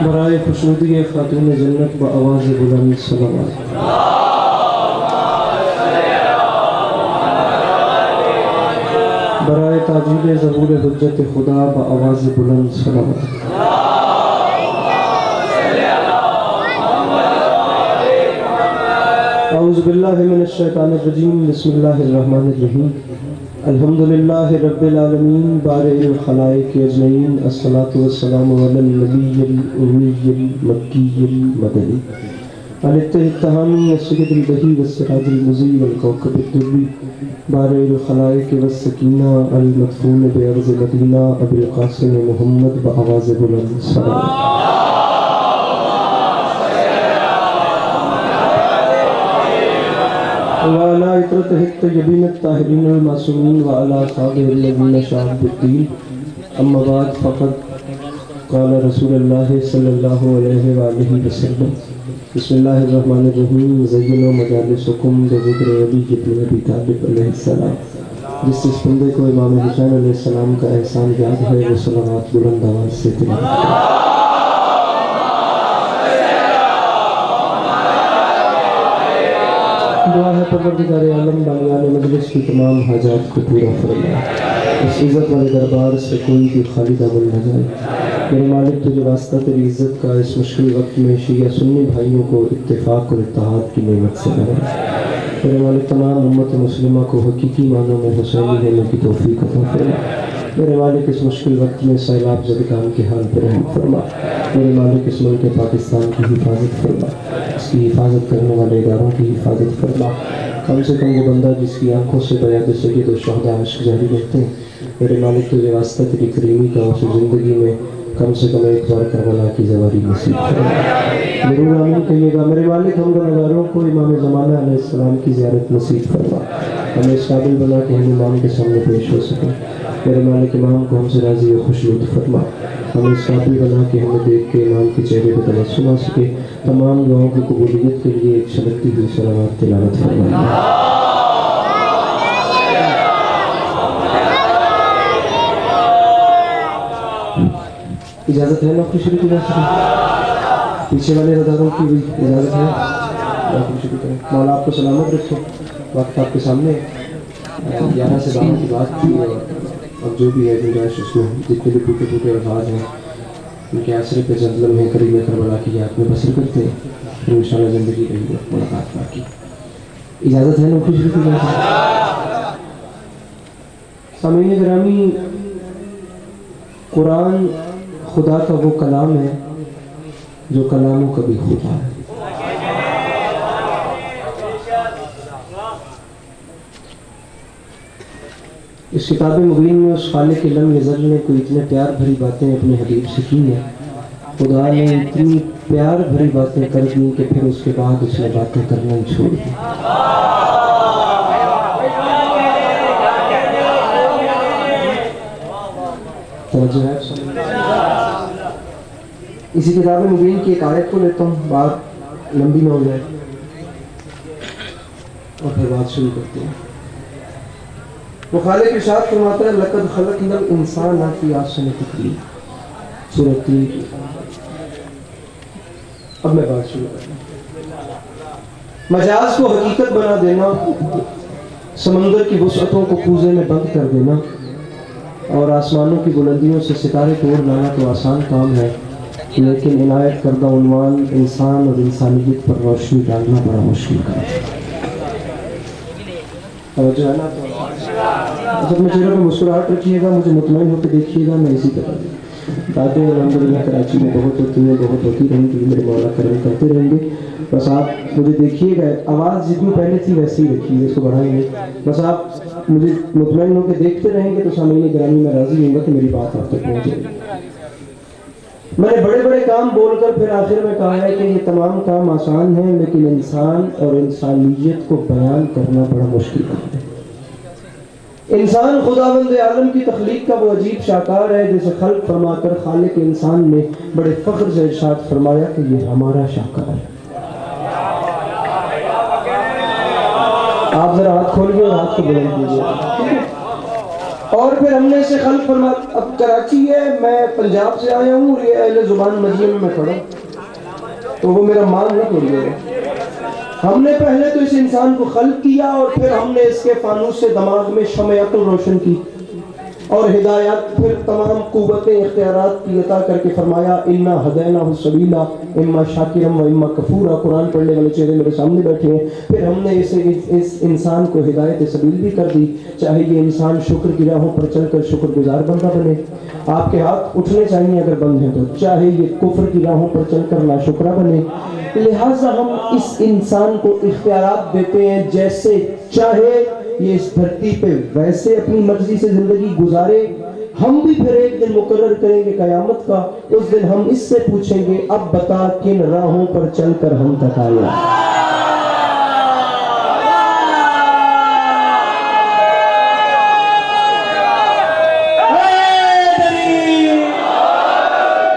برائے خشنودی خاتون جنت بآواز بلند صلوات۔ برائے تاجیل ظہور حجت خدا بآواز بلند صلوات۔ اعوذ باللہ من الشیطان الرجیم، بسم اللہ الرحمن الرحیم۔ الحمدللہ رب العالمین بارئ الخلائق اجمعین، الصلاۃ والسلام علی النبی الامی المکی المدنی علی التہامی السید البہی والسراج المضیء والکوکب الدری بارئ الخلائق والسکینہ المدفون بارض مدینہ ابی القاسم محمد بآواز بلند صلوات۔ وعلى عطرته الطيبين الطاهرين المعصومين وعلى أصحابه الذين شهدوا الدين، أما بعد فقد قال رسول الله صلى الله عليه وآله وسلم، بسم الله الرحمن الرحيم، زينوا مجالسكم بذكر علي بن أبي طالب علیہ السلام۔ جس بندے کو امام حسین علیہ السلام کا احسان یاد ہے وہ صلوات بلند آواز سے تلاوت کرے۔ دعا ہے پروردگار عالم بانیان مجلس کی تمام حاجات کو پورا فرما، اس عزت والے دربار سے کوئی بھی خالی دامن نہ جائے۔ میرے مالک تجھے واسطہ تیری عزت کا اس مشکل وقت میں شیعہ سنی بھائیوں کو اتفاق اور اتحاد کی نعمت سے نواز۔ میرے مالک تمام امت مسلمہ کو حقیقی معنوں میں حسینی ہونے کی توفیق عطا فرما۔ میرے مالک اس مشکل وقت میں سیلاب زدگان کے حال پر رحم فرما۔ میرے مالک اس ملک پاکستان کی حفاظت فرما، اس کی حفاظت کرنے والے اداروں کی حفاظت فرما۔ کم سے کم وہ بندہ جس کی آنکھوں سے بیاض سید و شہداء عشق جاری رہتے ہیں، میرے مالک تجھے واسطہ تیری کریمی کا اسے زندگی میں کم سے کم ایک بار کربلا کی زواری نصیب فرما۔ ضرور آمین کہیے گا۔ میرے مالک ہم گنہگاروں کو امام زمانہ علیہ السلام کی زیارت نصیب فرما، ہمیں اس قابل بنا کہ ہم امام کے سامنے پیش ہو سکیں۔ میرے مالک امام کو ہم سے راضی و خوشنود فرما، ہمیں اس قابل بنا کہ ہمیں دیکھ کے امام کے چہرے پہ تبسم آ سکے۔ تمام دعاؤں کی قبولیت کے لیے ایک چھلکتی ہوئی صلوات تلاوت فرمائیے۔ اجازت ہے نوکری شروع کی جا سکے؟ پیچھے والے اداروں کی بھی اجازت ہے؟ نوکری شروع کریں۔ مولا آپ کو سلامت رکھو۔ وقت آپ کے سامنے 11 سے 12 کی بات تھی، اور جو بھی ہے گنجائش اس میں جتنے بھی ٹوٹے ٹوٹے الفاظ ہیں ان کے آسرے پہ چند لمحے قریب کربلا کی یاد میں بسر کرتے ہیں، پھر انشاءاللہ زندگی رہی ہے ملاقات باقی۔ اجازت ہے نوکری شروع کی جا سکے؟ سامعین گرامی، قرآن خدا کا وہ کلام ہے جو کلاموں کا بھی خدا ہے۔ اس کتاب مبین میں اس خالق لم یزل نے کوئی اتنے پیار بھری باتیں اپنے حبیب سے کی ہیں، خدا نے اتنی پیار بھری باتیں کر دی کہ پھر اس کے بعد اس نے باتیں کرنا ہی چھوڑ دی۔ توجہ ہے؟ اسی کتاب مبین کی ایک آیت کو لیتا ہوں، بات لمبی نہ ہو جائے، اور پھر بات شروع کرتے ہیں۔ وہ خالق ارشاد فرماتا ہے لَقَدْ خَلَقْنَا الْإِنسَانَ فِي أَحْسَنِ تَقْوِيمٍ، سورۃ 3 کی۔ اب میں بات شروع کرتا ہوں۔ مجاز کو حقیقت بنا دینا، سمندر کی وسعتوں کو کوزے میں بند کر دینا، اور آسمانوں کی بلندیوں سے ستارے توڑ لانا تو آسان کام ہے، لیکن عنایت کردہ عنوان انسان اور انسانیت پر روشنی ڈالنا بڑا مشکل کام ہے۔ توجہ ہے نا؟ جب میں چہرے پہ مسکراہٹ رکھیے گا، مجھے مطمئن ہو کے دیکھیے گا، میں اسی طرح باتیں الحمدللہ کراچی میں بہت ہوتی ہیں، بہت ہوتی رہیں گی، میرے مولا کرم کرتے رہیں گے۔ بس آپ مجھے دیکھیے گا، آواز جتنی پہلے تھی ویسے ہی رکھیے، اس کو بڑھائیں گے۔ بس آپ مجھے مطمئن ہو کے دیکھتے رہیں گے تو سامعین گرامی میں راضی ہوں گا کہ میری بات آپ تک پہنچے گی۔ میں نے بڑے بڑے کام بول کر پھر آخر میں کہا ہے کہ یہ تمام کام آسان ہیں، لیکن انسان اور انسانیت کو بیان کرنا بڑا مشکل کام ہے۔ انسان خداوند عالم کی تخلیق کا وہ عجیب شاہکار ہے جسے خلق فرما کر خالق انسان نے بڑے فخر سے ارشاد فرمایا کہ یہ ہمارا شاہکار ہے۔ آپ ذرا ہاتھ کھولیے اور ہاتھ کو بلند کیجیے، اور پھر ہم نے اسے خلق فرما اب کراچی ہے، میں پنجاب سے آیا ہوں، اور یہ اہل زبان مجمع میں کھڑا ہوں، تو وہ میرا مال نہ توڑ گیا۔ ہم نے پہلے تو اس انسان کو خلق کیا، اور پھر ہم نے اس کے فانوس سے دماغ میں شمع عقل روشن کی، اور ہدایات، پھر تمام قوتیں اختیارات کی عطا کر کے فرمایا انا ہدیناہ السبیل اما شاکرا و اما کفورا۔ قرآن پڑھنے والے چہرے میرے سامنے بیٹھے ہیں۔ پھر ہم نے اس انسان کو ہدایت سبیل بھی کر دی، چاہے یہ انسان شکر کی راہوں پر چل کر شکر گزار بندہ بنے، آپ کے ہاتھ اٹھنے چاہیے اگر بند ہیں تو، چاہے یہ کفر کی راہوں پر چل کر ناشکرہ بنے۔ لہٰذا ہم اس انسان کو اختیارات دیتے ہیں، جیسے چاہے یہ اس دھرتی پہ ویسے اپنی مرضی سے زندگی گزارے۔ ہم بھی پھر ایک دن مقرر کریں گے قیامت کا، اس دن ہم اس سے پوچھیں گے اب بتا کن راہوں پر چل کر ہم تک آیا۔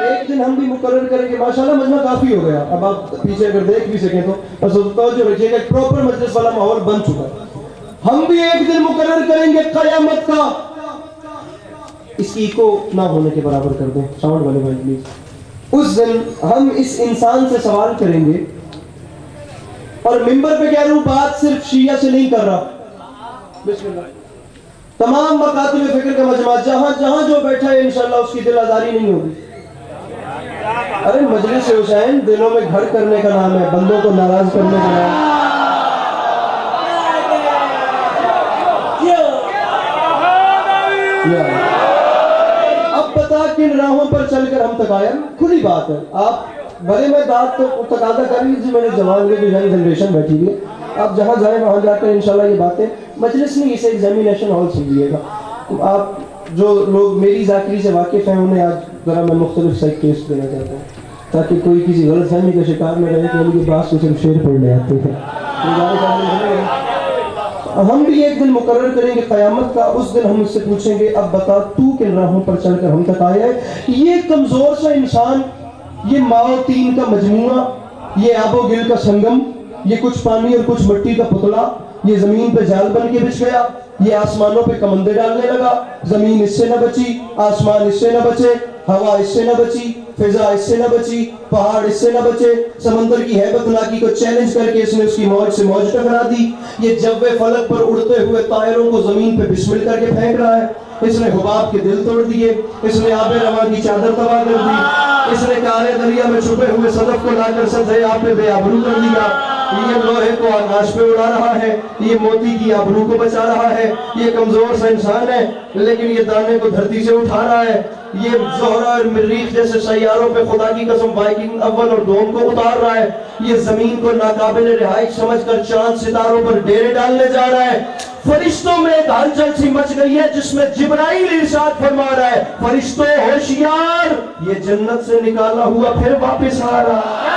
ایک دن ہم بھی مقرر کریں گے۔ ماشاءاللہ مجمع کافی ہو گیا، اب آپ پیچھے اگر دیکھ بھی سکیں تو بس توجہ رکھیے گا، ایک پراپر مجلس والا ماحول بن چکا ہے۔ ہم بھی ایک دن مقرر کریں گے قیامت کا، اس کی کو نہ ہونے کے برابر کر دیں ساؤنڈ والے بھائی پلیز۔ اس دن ہم اس انسان سے سوال کریں گے، اور ممبر پہ کہہ رہا ہوں بات صرف شیعہ سے نہیں کر رہا، بسم اللہ، تمام مکاتب فکر کا مجمع جہاں جہاں جو بیٹھا ہے انشاءاللہ اس کی دل آزاری نہیں ہوگی۔ ارے مجلس حسین دلوں میں گھر کرنے کا نام ہے، بندوں کو ناراض کرنے کا نام ہے۔ اب بتا کن راہوں پر چل کر ہم تک آیا۔ کھلی بات ہے، آپ بھلے میں بات تو تقاضا کر لیجیے، میرے جوان کے جو جنریشن بیٹھی ہوئی ہے، آپ جہاں جائیں وہاں جا کر انشاءاللہ یہ باتیں مجلس نہیں، اسے ایگزامینیشن ہال سمجھیے گا۔ آپ جو لوگ میری ذاکری سے واقف ہیں انہیں آج ذرا میں مختلف سائٹ ٹیسٹ دینا چاہتا ہوں، تاکہ کوئی کسی غلط فہمی کا شکار نہ رہے کہ ان کے پاس کو صرف شعر پڑھنے آتے ہیں۔ ہم بھی ایک دن مقرر کریں گے قیامت کا، اس دن ہم اس سے پوچھیں گے اب بتا تو کن راہوں پر چل کر ہم تک آیا ہے۔ یہ کمزور سا انسان، یہ ماؤ تین کا مجموعہ، یہ آب و گل کا سنگم، یہ کچھ پانی اور کچھ مٹی کا پتلا، یہ زمین پہ جال بن کے بچھ گیا، یہ آسمانوں پہ کمندے ڈالنے لگا، زمین اس سے نہ بچی، آسمان اس سے نہ بچے، ہوا اس سے نہ بچی، فضا اس سے نہ بچی، پہاڑ اس سے نہ بچے، سمندر کی ہیبت ناکی کو چیلنج کر کے اس نے اس کی موج سے موج ٹکرا دی۔ یہ جو فلک پر اڑتے ہوئے طائروں کو زمین پہ بسمل کر کے پھینک رہا ہے، اس نے حباب کے دل توڑ دیے، اس نے آب رواں کی چادر تباہ کر دی، اس نے کالے دریا میں چھپے ہوئے صدف کو لا کر سطح آپ پہ بے آبرو کر دیا، یہ لوہے کو آکاش پہ اڑا رہا ہے، یہ موتی کی آبرو کو بچا رہا ہے، یہ کمزور سا انسان ہے لیکن یہ دانے کو دھرتی سے اٹھا رہا ہے، یہ زہرہ اور مریخ جیسے سیاروں پہ خدا کی قسم وائکنگ اول اور دوم کو اتار رہا ہے، یہ زمین کو ناقابل رہائش سمجھ کر چاند ستاروں پر ڈیرے ڈالنے جا رہا ہے۔ فرشتوں میں ایک ہلچل سی مچ گئی ہے جس میں جبرائیل ارشاد فرما رہا ہے، فرشتوں ہوشیار، یہ جنت سے نکالا ہوا پھر واپس آ رہا ہے۔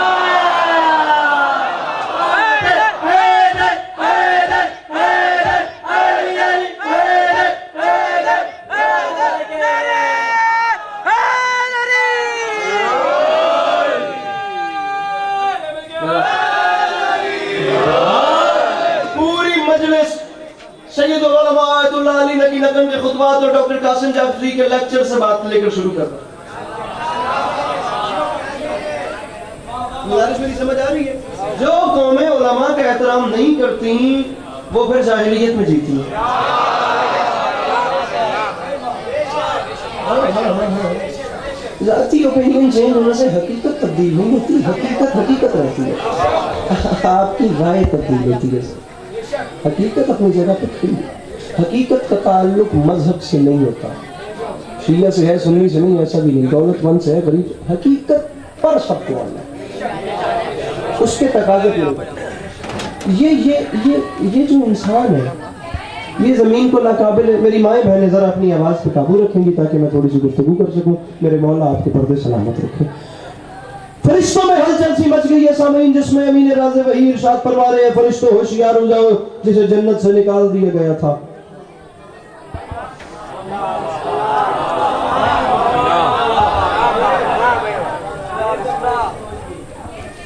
سید العلماء آیت اللہ علی نقی نقم کے خطبات اور ڈاکٹر قاسم جعفری کے لیکچر سے بات لے کر شروع کرتا ہوں۔ گزارش میری سمجھ آ رہی ہے؟ جو قومیں علماء کا احترام نہیں کرتی وہ پھر جاہلیت میں جیتی ہیں۔ ذاتی اوپینین چینج ہونے سے حقیقت تبدیل نہیں ہوتی، حقیقت حقیقت رہتی ہے، آپ کی رائے تبدیل ہوتی ہے۔ حقیقت اپنی جگہ پہ کھڑی ہے، حقیقت کا تعلق مذہب سے نہیں ہوتا، شیعہ سے ہے سنی سے نہیں، ایسا بھی نہیں، دولت مند سے ہے غریب، حقیقت پر سب کو آنا ہے، اس کے تقاضے پہ یہ جو انسان ہے یہ زمین کو ناقابل ہے۔ میری مائیں بہنیں ذرا اپنی آواز پہ قابو رکھیں گی تاکہ میں تھوڑی سی گفتگو کر سکوں، میرے مولا آپ کے پردے سلامت رکھیں۔ فرشتوں میں ہلچل سی مچ گئی ہے سامعین، جس میں امین راز وحی ارشاد فرما رہے ہیں، فرشتوں ہوشیار ہو جاؤ جسے جنت سے نکال دیا گیا تھا۔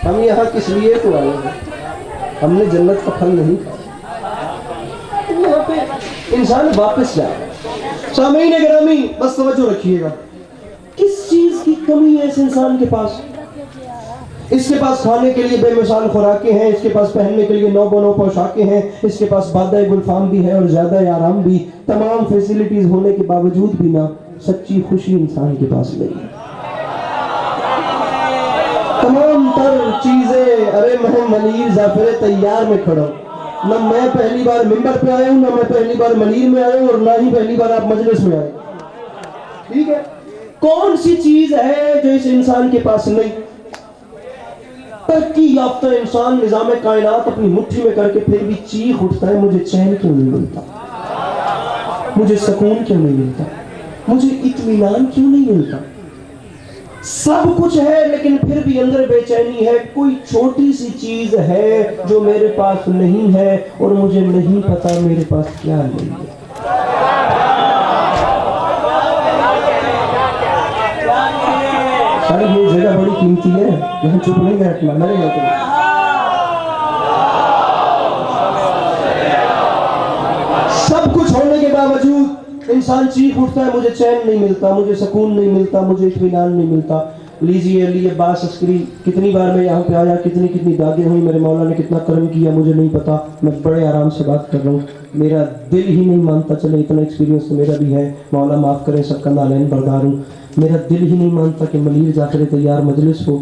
ہم یہاں کس لیے تو آئے ہیں؟ ہم نے جنت کا پھل نہیں کھایا، یہاں پہ انسان واپس جائے۔ سامعین گرامی بس توجہ رکھیے گا، کس چیز کی کمی ہے اس انسان کے پاس؟ اس کے پاس کھانے کے لیے بے مثال خوراکیں ہیں، اس کے پاس پہننے کے لیے نو بنو پوشاکیں ہیں، اس کے پاس بادہ گلفام بھی ہے اور زیادہ آرام بھی، تمام فیسیلیٹیز ہونے کے باوجود بھی نہ سچی خوشی انسان کے پاس نہیں ہے۔ تمام تر چیزیں، ارے میں منیر ظافر تیار میں کھڑا ہوں، نہ میں پہلی بار ممبر پہ آیا ہوں، نہ میں پہلی بار منیر میں آیا ہوں، اور نہ ہی پہلی بار آپ مجلس میں آئے، ٹھیک ہے؟ کون سی چیز ہے جو اس انسان کے پاس نہیں؟ ترقی یافتہ انسان نظام کائنات اپنی مٹھی میں کر کے پھر بھی چیخ اٹھتا ہے، مجھے چین کیوں نہیں ملتا، مجھے سکون کیوں نہیں ملتا، مجھے اطمینان کیوں نہیں ملتا؟ سب کچھ ہے لیکن پھر بھی اندر بے چینی ہے، کوئی چھوٹی سی چیز ہے جو میرے پاس نہیں ہے اور مجھے نہیں پتا میرے پاس کیا نہیں ہے۔ یہ جگہ بڑی قیمتی ہے، یہاں چپ نہیں بیٹھنا، مرے گا تم۔ سب کچھ ہونے کے باوجود انسان چیخ اٹھتا ہے، مجھے چین نہیں ملتا، مجھے سکون نہیں ملتا، مجھے اطمینان نہیں ملتا۔ لیجیے علی عباس عسکری، کتنی بار میں یہاں پہ آیا، کتنی داغیں ہوئی، میرے مولا نے کتنا کرم کیا مجھے نہیں پتا، میں بڑے آرام سے بات کر رہا ہوں، میرا دل ہی نہیں مانتا، چلے اتنا ایکسپیرینس تو میرا بھی ہے، مولا معاف کرے، سب کا نالین بردار ہوں، میرا دل ہی نہیں مانتا کہ منیر ظافر تیار مجلس ہو،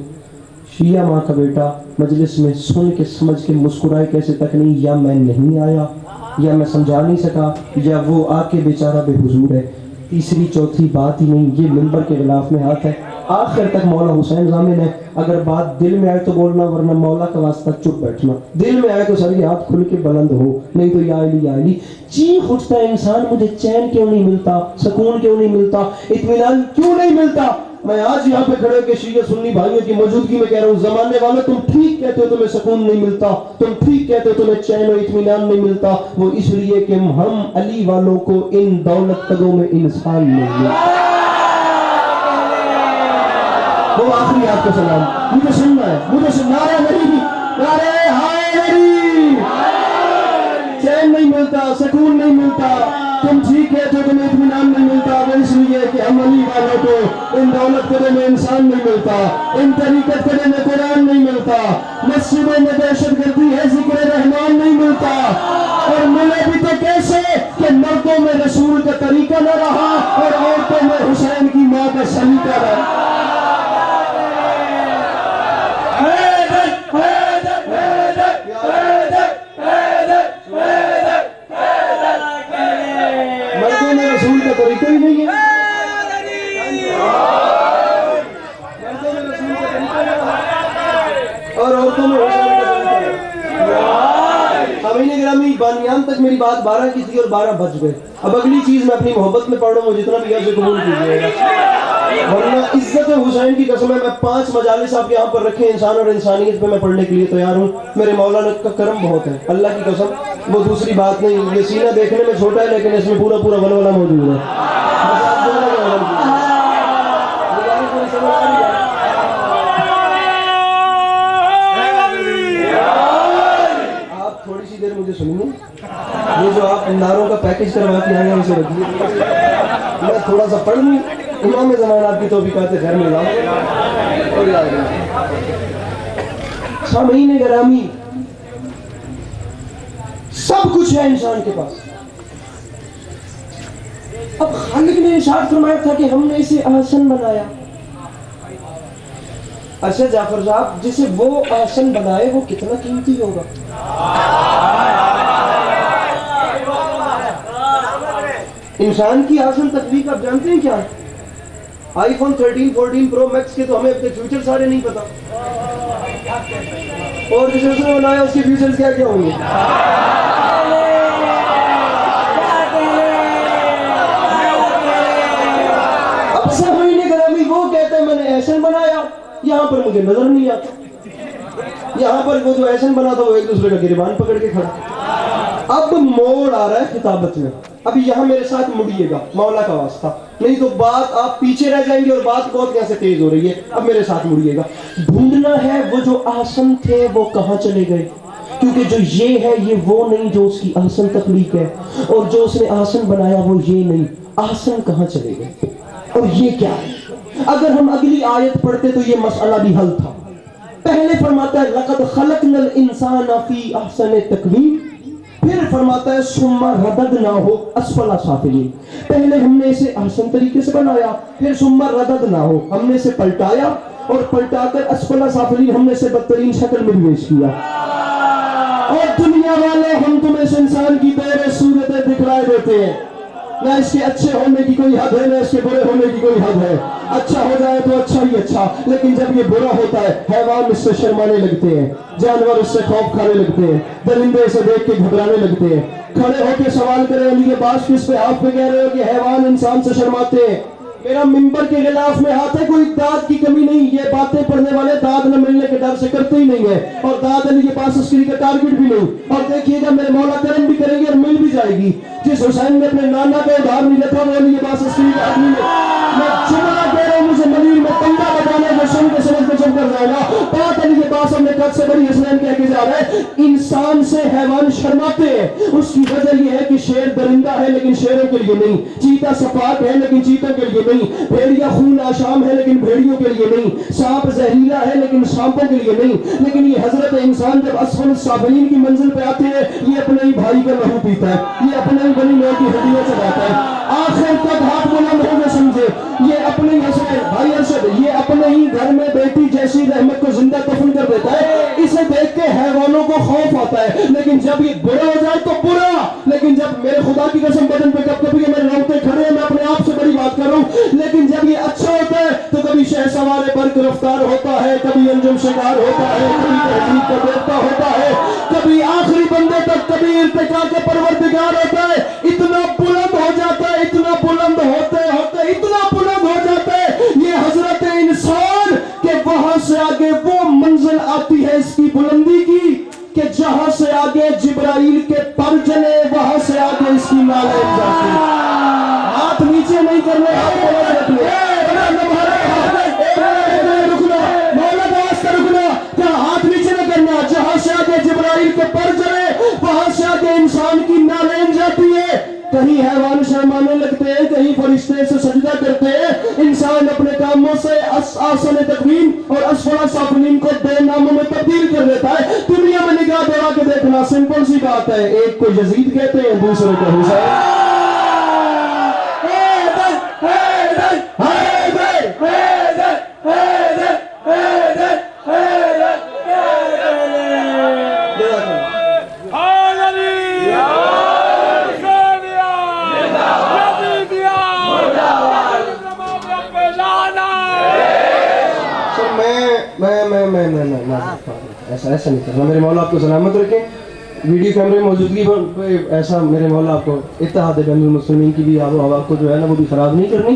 شیعہ ماں کا بیٹا مجلس میں سن کے سمجھ کے مسکرائے کیسے تک نہیں، یا میں نہیں آیا، یا میں سمجھا نہیں سکا، یا وہ آ کے بیچارہ بے حضور ہے۔ تیسری چوتھی بات ہی نہیں، یہ منبر کے غلاف میں ہاتھ ہے، آخر تک مولا حسین ضامن ہے، اگر بات دل میں آئے تو بولنا، ورنہ مولا کا واسطہ چپ بیٹھنا، دل میں آئے تو ساری ہاتھ کھل کے بلند ہو، نہیں تو یا علی یا علی۔ چیخ اٹھتا ہے انسان، مجھے چین کیوں نہیں ملتا، سکون کیوں نہیں ملتا، اطمینان کیوں نہیں ملتا؟ میں آج یہاں پہ کھڑے کے شیعہ سنی بھائیوں کی موجودگی میں کہہ رہا ہوں، زمانے والے تم ٹھیک کہتے ہو تمہیں سکون نہیں ملتا، تم ٹھیک کہتے ہو تمہیں چین و اطمینان نہیں ملتا، وہ اس لیے کہ ہم علی والوں کو ان دولت قدوں میں انسان نہیں ملتا۔ وہ آخری آپ کو سلام، مجھے سننا ہے، مجھے سننا ہے، نعرہ حیدری، چین نہیں ملتا، سکون نہیں ملتا، تم ٹھیک ہے تو تمہیں اطمینان نہیں ملتا، وہ اس لیے کہ ہم علی والوں کو ان دولت قدر میں انسان نہیں ملتا، ان طریقت قدر میں قرآن نہیں ملتا، مسجدوں میں دہشت گردی ہے، ذکر رحمان نہیں ملتا، اور ملے بھی تو کیسے کہ مردوں میں رسول کا طریقہ نہ رہا اور عورتوں میں حسین کی ماں کا سلیقہ رہا۔ مردوں میں رسول کا طریقہ ہی نہیں ہے، اور عورتوں میں حسین کا طریقہ ہے۔ سامعین گرامی، بانیان تک میری بات 12 کی تھی اور 12 بج گئے، اب اگلی چیز میں اپنی محبت میں پڑھ رہا ہوں، جتنا بھی ہے اسے قبول کیجیے گا، ورنہ عزت حسین کی قسم ہے میں 5 مجالس آپ کے یہاں پر رکھے انسان اور انسانیت پہ میں پڑھنے کے لیے تیار ہوں، میرے مولانا کا کرم بہت ہے، اللہ کی قسم، وہ دوسری بات نہیں، یہ سینہ دیکھنے میں چھوٹا ہے لیکن اس میں پورا ولولہ موجود ہے۔ آپ تھوڑی سی دیر مجھے سنیں گے، یہ جو آپ ناروں کا پیکج کروا کے آئے ہیں اسے رکھیے، میں تھوڑا سا پڑھ لوں، امام زمان آپ کی توفیقات خیر میں لاؤں اور یاد رکھیں۔ سامعین گرامی، سب کچھ ہے انسان کے پاس، اب خالق نے ارشاد فرمایا تھا کہ ہم نے اسے احسن بنایا۔ اچھا جعفر صاحب، جسے وہ احسن بنائے وہ کتنا قیمتی ہوگا؟ انسان کی احسن تخلیق آپ جانتے ہیں کیا ہے؟ آئی فون 13 14 پرو میکس کے تو ہمیں اپنے فیوچر سارے نہیں پتا، اور جسے اس نے بنایا اس کے فیوچر کیا کیا ہوں گے؟ اب سامعین گرامی، وہ کہتے ہیں میں نے احسن بنایا، یہاں پر مجھے نظر نہیں آتا، یہاں پر وہ جو احسن بنا تھا وہ ایک دوسرے کا گریبان پکڑ کے کھڑا۔ اب موڑ آ رہا ہے خطابت میں، ابھی یہاں میرے ساتھ مڑیے گا مولا کا واسطہ، نہیں تو بات آپ پیچھے رہ جائیں گے اور بات بہت یہاں سے تیز ہو رہی ہے، اب میرے ساتھ مڑیے گا۔ ڈھونڈنا ہے وہ جو احسن تھے وہ کہاں چلے گئے، کیونکہ جو یہ ہے یہ وہ نہیں جو اس کی احسن تخلیق ہے، اور جو اس نے احسن بنایا وہ یہ نہیں، احسن کہاں چلے گئے اور یہ کیا ہے؟ اگر ہم اگلی آیت پڑھتے تو یہ مسئلہ بھی حل تھا. پہلے فرماتا ہے لقد خلقنا الانسان فی احسن تقویم، پھر فرماتا ہے ثم رددناہ اسفل سافلین. پہلے ہم نے اسے احسن طریقے سے بنایا، پھر ثم رددناہ ہم نے اسے پلٹایا، اور پلٹا کر اسفل سافلین ہم نے اسے بدترین شکل میں پیش کیا. اور دنیا والے ہم تمہیں اس انسان کی دور صورتیں دکھلائے دیتے ہیں، نہ اس کے اچھے ہونے کی کوئی حد ہے نہ اس کے برے ہونے کی کوئی حد ہے. اچھا ہو جائے تو اچھا ہی اچھا، لیکن جب یہ برا ہوتا ہے حیوان اس سے شرمانے لگتے ہیں، جانور اس سے خوف کھانے لگتے ہیں، درندے اسے دیکھ کے گھبرانے لگتے ہیں. کھڑے ہو کے سوال کریں علی کے باس کس پہ آپ پہ کہہ رہے ہو کہ حیوان انسان سے شرماتے ہیں. میرا ممبر کے غلاف میں ہاتھ ہے، کوئی داد کی کمی نہیں. یہ باتیں پڑھنے والے داد نہ ملنے کے ڈر سے کرتے ہی نہیں ہے، اور داد علی کے پاس اس کے لیے ٹارگٹ بھی نہیں. اور دیکھیے گا میرے مولا کرم بھی کریں گے اور مل بھی جائے گی. جس حسین نے اپنے نانا کو ادھار نہیں رکھا وہ علی کے پاس اس کے لیے آدمی ہے. میں جملہ کہہ رہا ہوں، مجھے ملیل میں پنگا بجانا جو سن کے سمجھ کے چل کر جائے گا. بات علی کے پاس ہم نے قد سے بڑی حسین کہہ کے جا رہا ہے. انسان سے حیوان شرماتے ہیں، اس کی وجہ یہ ہے کہ شیر درندہ ہے لیکن شیروں کے لیے نہیں، چیتا صفاق ہے لیکن چیتوں کے لیے نہیں، بھیڑیا خون آشام ہے لیکن بھیڑیوں کے لیے نہیں، سانپ زہریلا ہے لیکن سانپوں کے لیے نہیں. لیکن یہ حضرت انسان جب اسفل السافلین کی منزل پہ آتے ہیں، یہ اپنے ہی بھائی کا لہو پیتا ہے، یہ اپنے ہی بنی نوع کی ہڈیوں سے جاتا ہے. آخر تک ہاتھ بلند ہو گئے سمجھے، یہ اپنے ہی بھائی ارشد یہ اپنے ہی گھر میں بیٹی جیسی رحمت کو زندہ دفن کر دیتا ہے. اسے دیکھ کے حیوانوں کو خوف آتا ہے، لیکن جب یہ برا ہو جائے تو برا. لیکن جب میرے خدا کی قسم بدن پہ کب کبھی میرے روتے کھڑے ہیں، میں اپنے آپ سے بڑی بات کر رہا ہوں، لیکن جب یہ اچھا ہوتا ہے تو کبھی شہ سوار برق رفتار ہوتا ہے، کبھی انجم شکار ہوتا ہے، کبھی تہذیب کا دیوتا ہوتا ہے، کبھی آخری بندے تک، کبھی ارتقاء کے پروردگار ہوتا ہے. اتنا بلند ہو جاتا ہے، اتنا بلند ہوتے ہوتے اتنا بلند ہو جاتا ہے یہ حضرت انسان کہ وہاں سے آگے وہ منزل آتی ہے اس کی بلندی کی کہ جہاں سے آگے جبرائیل کے پر جلے وہاں سے آگے اس کی نالین جاتی ہے. ہاتھ نیچے نہیں کرنے، ہاتھ بلند رکھنے. مولا کا واسطہ رکنا، کیا ہاتھ نیچے نہ کرنا. جہاں سے آگے جبرائیل کے پر جلے وہاں سے آگے انسان کی نالین جاتی ہے. کہیں حیوان شرمانے لگتے ہیں، کہیں فرشتے سے سجدہ کرتے ہیں. انسان اپنے کاموں سے احسن تقویم اور اسفل سافلین کو بے ناموں میں تبدیل کر دیتا ہے. دنیا میں نگاہ دوڑا کے دیکھنا سمپل سی بات ہے. ایک کو یزید کہتے ہیں، دوسرے کو حسین. ایسا نہیں کرنا. میرے مولا آپ کو سلامت رکھیں. ویڈیو کیمرے موجودگی پر ایسا میرے مولا آپ کو اتحاد بین المسلمین کی بھی آب و ہوا کو جو ہے نا وہ بھی خراب نہیں کرنی.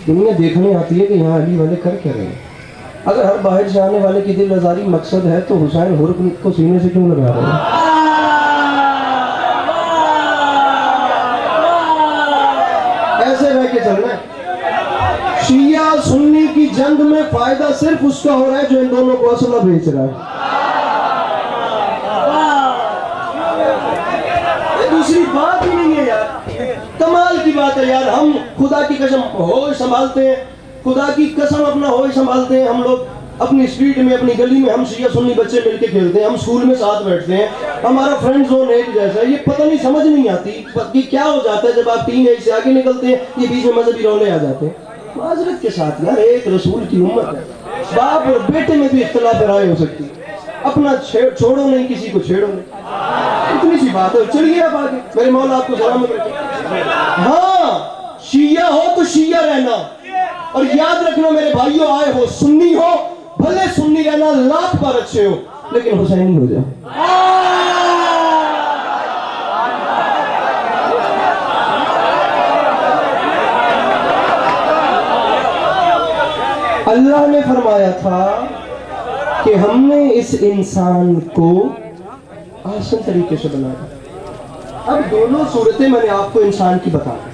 دنیا دیکھنے آتی ہے کہ یہاں علی والے کر کیا رہے ہیں. اگر ہر باہر سے آنے والے کی دل آزاری مقصد ہے تو حسین حرق کو سینے سے کیوں لگا رہے ہیں؟ ایسے رہ کے چلنا ہے. شیعہ سنی کی جنگ میں فائدہ صرف اس کا ہو رہا ہے جو ان دونوں کو اسلحہ بیچ رہا ہے. دوسری بات ہی نہیں ہے یار. کمال کی بات ہے یار. ہم خدا کی قسم ہوش سنبھالتے ہیں، خدا کی قسم اپنا ہوش سنبھالتے ہیں. ہم لوگ اپنی اسٹریٹ میں اپنی گلی میں ہم شیعہ سنی بچے مل کے کھیلتے ہیں، ہم اسکول میں ساتھ بیٹھتے ہیں، ہمارا فرینڈ زون ایک جیسا ہے. یہ پتہ نہیں سمجھ نہیں آتی کہ کیا ہو جاتا ہے جب آپ ٹین ایج سے آگے نکلتے ہیں یہ بیچ میں مذہبی رونے آ جاتے ہیں. معذرت کے ساتھ یار ایک رسول کی امت ہے. باپ اور بیٹے میں بھی اختلاف رائے ہو سکتی ہے. اپنا چھوڑو نہیں، کسی کو چھیڑو نہیں. اتنی سی بات ہے. چلیے اب آگے. میرے مولا آپ کو سلامت رکھیں. ہاں شیعہ ہو تو شیعہ رہنا، اور یاد رکھنا میرے بھائیوں، آئے ہو سنی ہو بھلے سنی رہنا لاکھ بار اچھے ہو لیکن حسینی ہو جائے. اللہ نے فرمایا تھا کہ ہم نے اس انسان کو آسان طریقے سے بنایا. اب دونوں صورتیں میں نے آپ کو انسان کی بتا دی.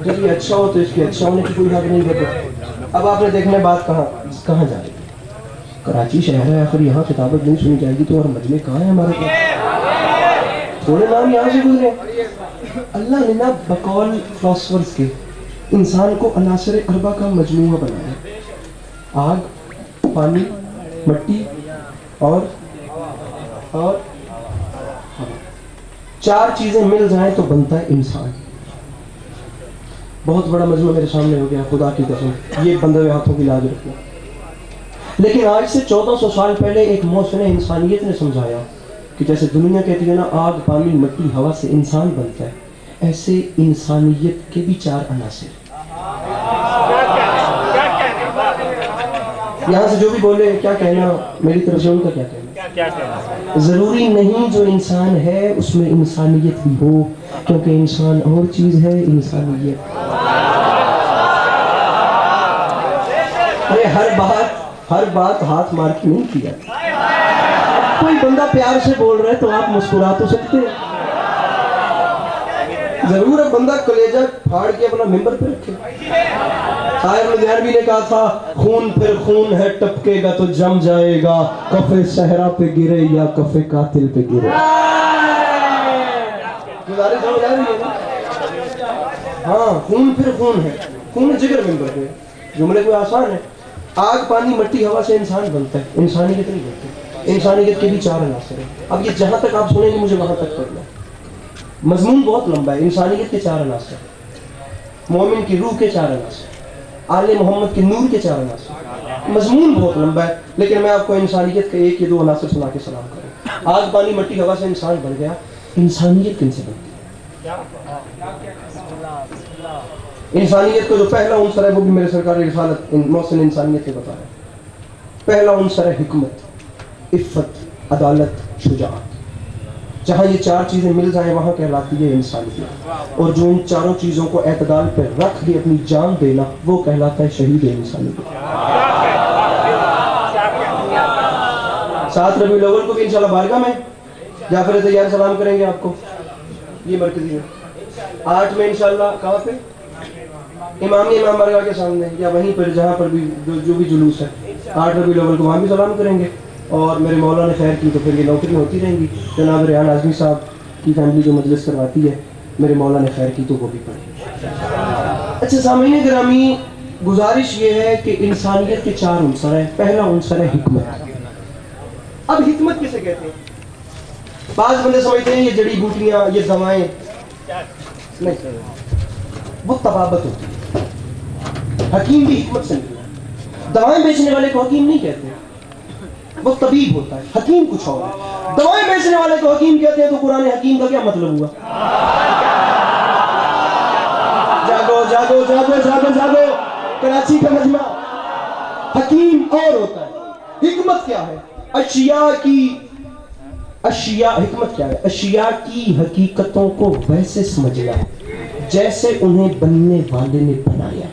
جب یہ اچھا ہو تو اس کے اچھا ہونے کی کوئی حق نہیں کرتا. اب آپ نے دیکھنا بات کہاں جائے گی. کراچی شہر ہے، آخر یہاں کتابت نہیں سنی جائے گی تو اور مجمع کہاں ہے ہمارے پاس؟ تھوڑے نام یہاں سے گزرے. اللہ نے نا بقول فلاسفرز کے انسان کو عناصر اربع کا مجموعہ بنایا. آگ، پانی، مٹی اور چار چیزیں مل جائیں تو بنتا ہے انسان. بہت بڑا مجموعہ میرے سامنے ہو گیا، خدا کی قسم یہ بندے ہوئے ہاتھوں کی لاج رکھنا. لیکن آج سے 1400 سال پہلے ایک محسن انسانیت نے سمجھایا کہ جیسے دنیا کہتی ہے نا آگ، پانی، مٹی، ہوا سے انسان بنتا ہے، ایسے انسانیت کے بھی چار عناصر. یہاں سے جو بھی بولے کیا کہنا، میری طرف سے ان کا کیا کہنا. ضروری نہیں جو انسان ہے اس میں انسانیت بھی ہو، کیونکہ انسان اور چیز ہے، انسانیت. ارے ہر بات ہاتھ مار کے نہیں کیا. کوئی بندہ پیار سے بول رہا ہے تو آپ مسکرا تو سکتے ہیں. ضرور ہے بندہ کلیجہ پھاڑ کے اپنا ممبر پہ رکھے. شاعر لدھیانوی نے کہا تھا خون پھر خون ہے ٹپکے گا تو جم جائے گا، کفے صحرا پہ گرے یا کفے قاتل پہ گرے. گزارش سمجھ آ رہی ہے نا؟ ہاں خون پھر خون ہے، خون جگر ممبر پہ. جملے کوئی آسان ہے. آگ، پانی، مٹی، ہوا سے انسان بنتا ہے، انسانیت نہیں بنتی. انسانیت کے بھی چار عناصر ہیں. اب یہ جہاں تک آپ سنیں گے مجھے وہاں تک پڑھنا. مضمون بہت لمبا ہے. انسانیت کے چار عناصر، مومن کی روح کے چار عناصر، آل محمد کے نور کے چار عناصر. مضمون بہت لمبا ہے لیکن میں آپ کو انسانیت کے ایک یا دو عناصر سنا کے سلام کروں. آگ، پانی، مٹی، ہوا سے انسان بن گیا. انسانیت کن سے بنتی ہے؟ انسانیت کو جو پہلا عنصر ہے وہ بھی میرے سرکار رسالت محسن انسانیت سے بتا رہا ہے. پہلا عنصر ہے حکمت، عفت، عدالت، شجاعت. جہاں یہ چار چیزیں مل جائیں وہاں کہلاتی ہے انسانیت. اور جو ان چاروں چیزوں کو اعتدال پہ رکھ کے اپنی جان دینا وہ کہلاتا ہے شہید انسانیت. 7 ربیع الاول کو بھی انشاءاللہ بارگاہ میں جعفر طیار سلام کریں گے آپ کو، یہ مرکزی ہے. 8 میں انشاءاللہ کہاں پہ؟ امام بارگاہ کے سامنے یا وہیں پر جہاں پر بھی جو بھی جلوس ہے 8 ربیع الاول کو وہاں بھی سلام کریں گے. اور میرے مولا نے خیر کی تو پھر یہ نوکری ہوتی رہیں گی. جناب ریحان اعظمی صاحب کی فیملی جو مجلس کرواتی ہے میرے مولا نے خیر کی تو وہ بھی پڑھیں. اچھا سامعین گرامی، گزارش یہ ہے کہ انسانیت کے 4 عنصر ہیں. پہلا عنصر ہے حکمت. اب حکمت کسے کہتے ہیں؟ بعض بندے سمجھتے ہیں یہ جڑی بوٹیاں، یہ دوائیں، نہیں، وہ طبابت ہوتی ہے. حکیم بھی حکمت سے نکلا. دوائیں بیچنے والے کو حکیم نہیں کہتے، وہ طبیب ہوتا ہے. حکیم کچھ اور ہے. دوائیں بیچنے والے کو حکیم کہتے ہیں تو قرآن حکیم کا کیا مطلب ہوا؟ جاگو جاگو جاگو جاگو جاگو. کراچی کا مجمع. حکیم اور ہوتا ہے. حکمت کیا ہے؟ حکمت کیا ہے؟ اشیاء کی حقیقتوں کو ویسے سمجھنا جیسے انہیں بننے والے نے بنایا،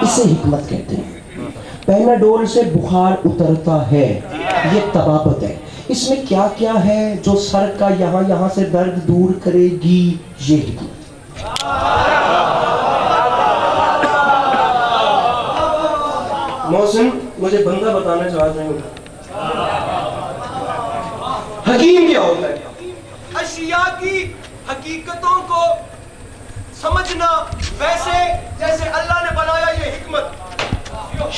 اسے حکمت کہتے ہیں. پیناڈول سے بخار اترتا ہے، یہ طبابت ہے. اس میں کیا کیا ہے جو سر کا یہاں سے درد دور کرے گی، یہ حکمت. محسن مجھے بندہ بتانا چاہتا ہوں حکیم کیا ہوتا ہے؟ اشیاء کی حقیقتوں کو سمجھنا ویسے جیسے اللہ نے بنایا، یہ حکمت.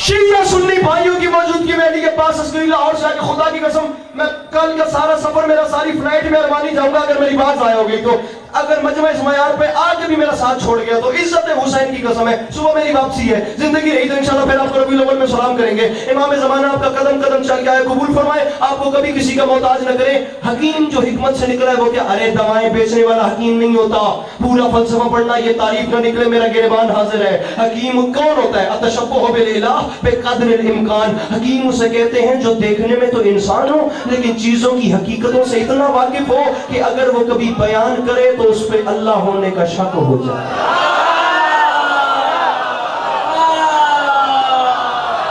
شیعہ سنی بھائیوں کی موجودگی میں علی کے پاس اسکری لاہور سے آگے خدا کی قسم میں کل کا سارا سفر میرا ساری فلائٹ میں ارمانی جاؤں گا اگر میری بات ضائع ہو گئی تو. اگر مجمع اسماعیل پہ آگے بھی میرا ساتھ چھوڑ گیا تو عزت حسین کی قسم ہے صبح میری واپسی ہے. زندگی رہی تو انشاءاللہ پھر آپ کو ربیع الاول میں سلام کریں گے. امام زمانہ آپ کا قدم قدم چل کے آئے، قبول فرمائے، آپ کو کبھی کسی کا محتاج نہ کریں. حکیم جو حکمت سے نکلا ہے وہ کیا؟ ارے دوائیں بیچنے والا حکیم نہیں ہوتا. پورا فلسفہ پڑھنا یہ تعریف نہ نکلے میرا گریبان حاضر ہے. حکیم کون ہوتا ہے؟ التشبہ بالالہ بقدر الامکان. حکیم اسے کہتے ہیں جو دیکھنے میں تو انسان ہو لیکن چیزوں کی حقیقتوں سے اتنا واقف ہو کہ اگر وہ کبھی بیان کرے تو اس پہ اللہ ہونے کا شک ہو جائے.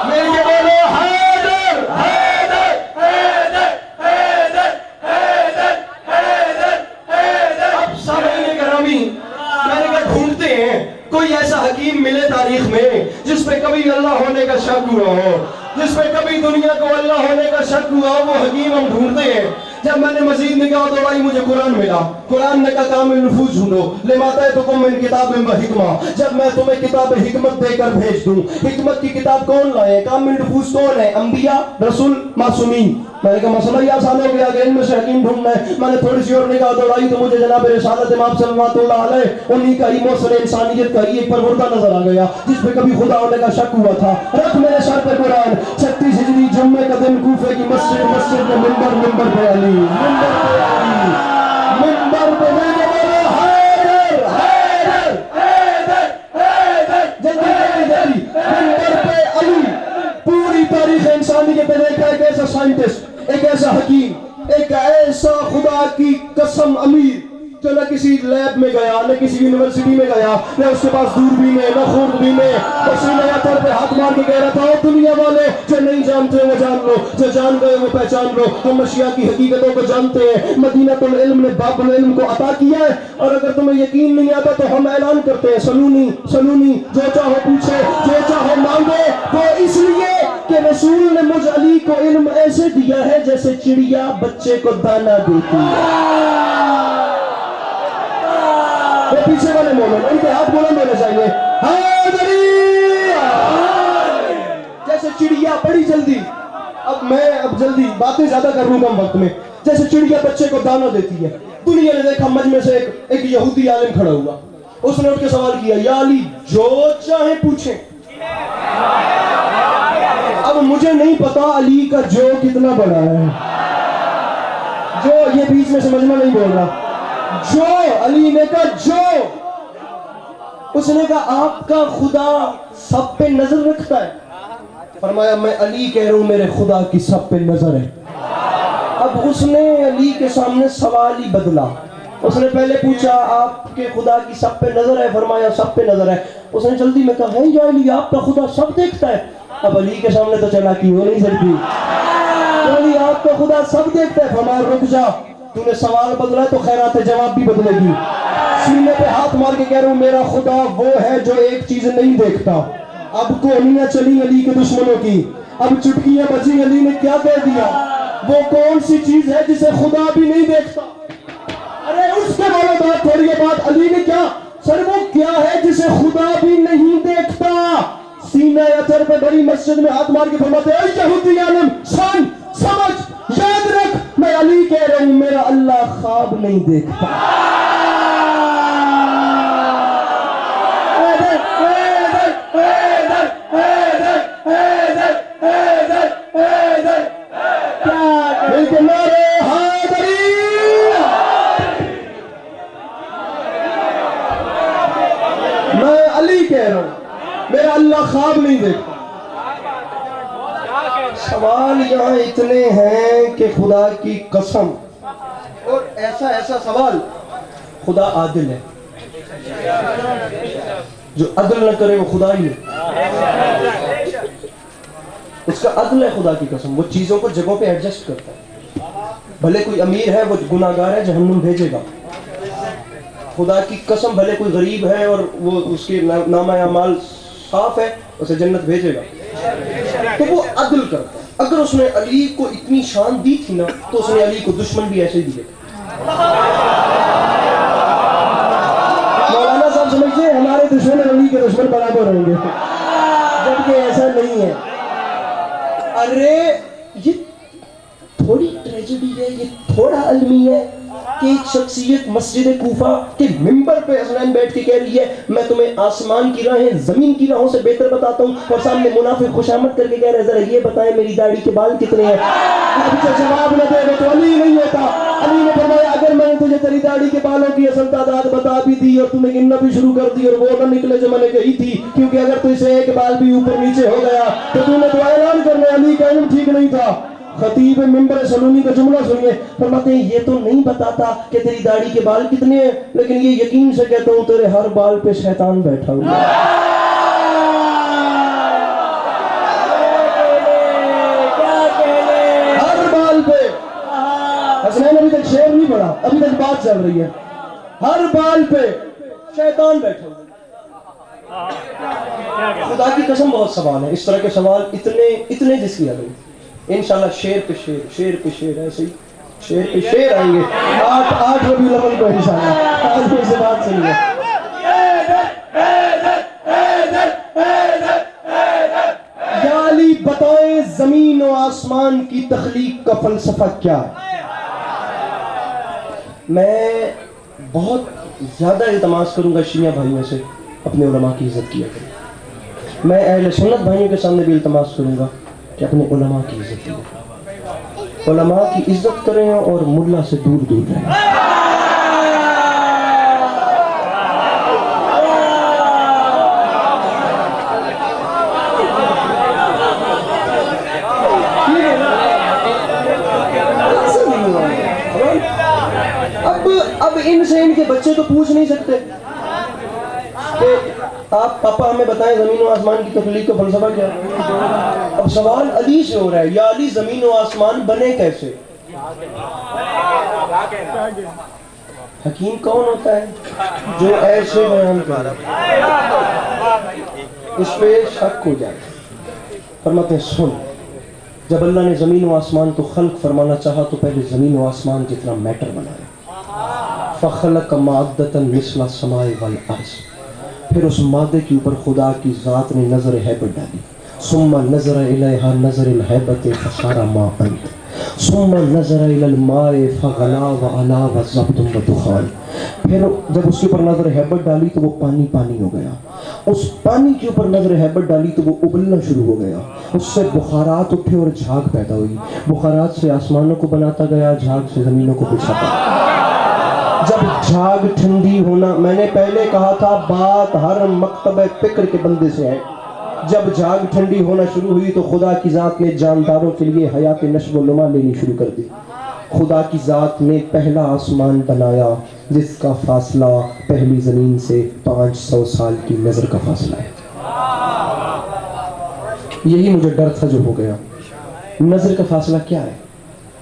میرے بولو حیدر حیدر حیدر حیدر حیدر حیدر حیدر. اب سامعین گرامی میں نے کہا ڈھونڈتے ہیں کوئی ایسا حکیم ملے تاریخ میں جس پہ کبھی اللہ ہونے کا شک ہوا ہو، جس پہ کبھی دنیا کو اللہ ہونے کا شک ہوا ہو. وہ حکیم ہم ڈھونڈتے ہیں جب میں نے مزید نگاہ دوڑائی مجھے قرآن ملا. قرآن نے کہا کامل نفوذ ڈھونڈو. لما آتیتکم من کتاب و حکمہ, جب میں تمہیں کتاب حکمت دے کر بھیج دوں. حکمت کی کتاب کون لائے؟ کامل نفوذ کون ہے؟ انبیاء, رسول, معصومین. میں نے کہا مسئلہ ہی آسان ہو گیا, علم سے حکیم ڈھونڈنا ہے. میں نے تھوڑی سی اور نگاہ دوڑائی تو مجھے جناب رسالت امام صلی اللہ علیہ انہی کا ہی موصل انسانیت کا ہی ایک پروردہ نظر آ گیا جس پہ کبھی خدا ہونے کا شک ہوا تھا. رکھ میرے سر پہ قرآن. 36 ہجری جمعے کا دن کوفے کی مسجد میں منبر پہ علی, منبر پہ میں نے بولا حیدر حیدر حیدر حیدر, جلدی منبر پہ علی. پوری تاریخ انسانیت نے دیکھا ایک ایسا سائنٹسٹ, ایک ایسا حکیم, ایک ایسا خدا کی قسم امیر جو نہ کسی لیب میں گیا, نہ کسی یونیورسٹی میں گیا, نہ اس کے پاس دوربین ہے, نہ خوردبین ہے. اسی نیا طور پہ ہاتھ مار کے کہہ رہا تھا دنیا والے جو نہیں جانتے وہ جان لو, جو جان گئے وہ پہچان لو. ہم اشیاء کی حقیقتوں کو جانتے ہیں. مدینہ العلم نے باب العلم کو عطا کیا ہے, اور اگر تمہیں یقین نہیں آتا تو ہم اعلان کرتے ہیں سلونی سلونی, جو چاہو پوچھے, جو چاہو مانگے. وہ اس لیے کہ رسول نے مجھ علی کو علم ایسے دیا ہے جیسے چڑیا بچے کو دانا دیتی ہے. وہ پیچھے والے مومن ان کے ہاتھ بلند ہونے چاہیے. حیدری جیسے چڑیا بڑی جلدی, اب جلدی باتیں زیادہ کر لوں کم وقت میں, جیسے چڑیا بچے کو دانا دیتی ہے. دنیا نے دیکھا مجمع سے ایک یہودی عالم کھڑا ہوا. اس نے اٹھ کے سوال کیا یا علی جو چاہے پوچھیں. اب مجھے نہیں پتا علی کا جو کتنا بڑا ہے, جو یہ بیچ میں سے مجمع نہیں بول رہا. جو علی نے کہا جو, اس نے کہا آپ کا خدا سب پہ نظر رکھتا ہے. فرمایا میں علی کہہ رہا ہوں میرے خدا کی سب پہ نظر ہے. اب اس نے علی کے سامنے سوال ہی بدلا. اس نے پہلے پوچھا آپ کے خدا کی سب پہ نظر ہے؟ فرمایا سب پہ نظر ہے. اس نے جلدی میں کہا ہے یا علی آپ کا خدا سب دیکھتا ہے؟ اب علی کے سامنے تو چلاکی ہو نہیں سکتی. علی آپ کا خدا سب دیکھتا ہے. فرمایا رک جا, تو نے سوال بدلا تو خیرات جواب بھی بدلے گی. سینے پہ ہاتھ مار کے کہہ رہا ہوں میرا خدا وہ ہے جو ایک چیز نہیں دیکھتا. اب گولیاں چلی علی کے دشمنوں کی, اب چٹکیاں بجی. علی نے کیا کہہ دیا؟ وہ کون سی چیز ہے جسے خدا بھی نہیں دیکھتا؟ ارے اس کے بارے بات تھوڑی ہے بات. علی نے کیا سر وہ کیا ہے جسے خدا بھی نہیں دیکھتا؟ سینہ اثر پہ بڑی مسجد میں ہاتھ مار کے فرماتے اے یہودی عالم سن سمجھ یاد رکھ میں علی کہہ رہا ہوں میرا اللہ خواب نہیں دیکھتا. میں علی کہہ رہا ہوں میرا اللہ خواب نہیں دیکھتا. سوال یہاں اتنے ہیں کہ خدا کی قسم, اور ایسا سوال. خدا عادل ہے, جو عدل نہ کرے وہ خدا ہی ہے. اس کا عدل ہے خدا کی قسم. وہ چیزوں کو جگہوں پہ ایڈجسٹ کرتا ہے. بھلے کوئی امیر ہے وہ گناہگار ہے جہنم بھیجے گا. خدا کی قسم بھلے کوئی غریب ہے اور وہ اس کے نامہ اعمال صاف ہے اسے جنت بھیجے گا. تو وہ عدل کرتا ہے. اگر اس نے علی کو اتنی شان دی تھی نا تو اس نے علی کو دشمن بھی ایسے ہی دیے. مولانا صاحب سمجھتے ہیں ہمارے دشمن علی کے دشمن برابر ہوں گے, جبکہ ایسا نہیں ہے. ارے یہ تھوڑی ٹریجڈی ہے, یہ تھوڑا علمی ہے کہ ایک شخصیت مسجد کوفہ کے ممبر پہ حسنین بیٹھ کے کہہ رہی ہے میں تمہیں آسمان کی راہیں زمین کی راہوں سے بہتر بتاتا ہوں, اور سامنے منافق خوشامد کر کے کہہ رہے ذرا یہ بتائیں میری داڑھی کے بال کتنے ہیں. اب جو جواب نہ دے وہ تو علی نہیں ہوتا. علی نے فرمایا اگر میں نے تجھے تیری داڑھی کے بالوں کی اصل تعداد بتا بھی دی اور تمہیں گننا بھی شروع کر دی اور وہ نہ نکلے جو میں نے کہی تھی, کیونکہ اگر تو اسے ایک بال بھی اوپر نیچے ہو گیا تو تم نے تو اعلان کرنا علی کا علم ٹھیک نہیں تھا. خطیب ممبر سلونی کا جملہ سنیے, فرماتے ہیں یہ تو نہیں بتاتا کہ تیری داڑھی کے بال کتنے ہیں, لیکن یہ یقین سے کہتا ہوں تیرے ہر بال پہ شیطان بیٹھا ہوا ہے. ہر بال پہ. حسنین ابھی تک شعر نہیں پڑھا, ابھی تک بات چل رہی ہے. ہر بال پہ شیطان بیٹھا ہوا ہے. خدا کی قسم بہت سوال ہے. اس طرح کے سوال اتنے جس کی حد نہیں. انشاءاللہ شعر پہ شعر ایسے ہی شیر پہ شیر آئیں گے 8 ربیع الاول کو انشاءاللہ. آج میں سے بات سنیے. یا علی بتائیں زمین و آسمان کی تخلیق کا فلسفہ کیا ہے؟ میں بہت زیادہ التماس کروں گا شیعہ بھائیوں سے اپنے علماء کی عزت کیا کریں. میں اہل سنت بھائیوں کے سامنے بھی التماس کروں گا کہ اپنے علماء کی عزت کیا کریں. علماء کی عزت کریں اور ملا سے دور دور رہیں. اب ان سے ان کے بچے تو پوچھ نہیں سکتے کہ آپ پاپا ہمیں بتائیں زمین و آسمان کی تخلیق کا فلسفہ کیا ہے. اب سوال علی سے ہو رہا ہے, یا علی زمین و آسمان بنے کیسے؟ حکیم کون ہوتا ہے جو ایسے بیان کرے اس پہ شک ہو جائے. فرماتے ہیں سن, جب اللہ نے زمین و آسمان کو خلق فرمانا چاہا تو پہلے زمین و آسمان جتنا میٹر بنایا. فخلق مادۃ مثل السماء والارض, پھر اس مادے کے اوپر خدا کی ذات نے نظر ہیبت ڈالی. ثم نظر الیہا نظر الہیبت فصار ماء, ثم نظر الی الماء فغلا وعلا وزبد ودخان, پھر جب اس کے اوپر نظر ہیبت ڈالی تو وہ پانی پانی ہو گیا. اس پانی کے اوپر نظر ہیبت ڈالی تو وہ ابلنا شروع ہو گیا. اس سے بخارات اٹھے اور جھاگ پیدا ہوئی. بخارات سے آسمانوں کو بناتا گیا, جھاگ سے زمینوں کو بچھاتا. جب جھاگ ٹھنڈی ہونا, میں نے پہلے کہا تھا بات ہر مکتب فکر کے بندے سے ہے. جب جھاگ ٹھنڈی ہونا شروع ہوئی تو خدا کی ذات نے جانداروں کے لیے حیات نشو و نما لینی شروع کر دی. خدا کی ذات نے پہلا آسمان بنایا جس کا فاصلہ پہلی زمین سے 500 سال کی نظر کا فاصلہ ہے. یہی مجھے ڈر تھا جو ہو گیا. نظر کا فاصلہ کیا ہے؟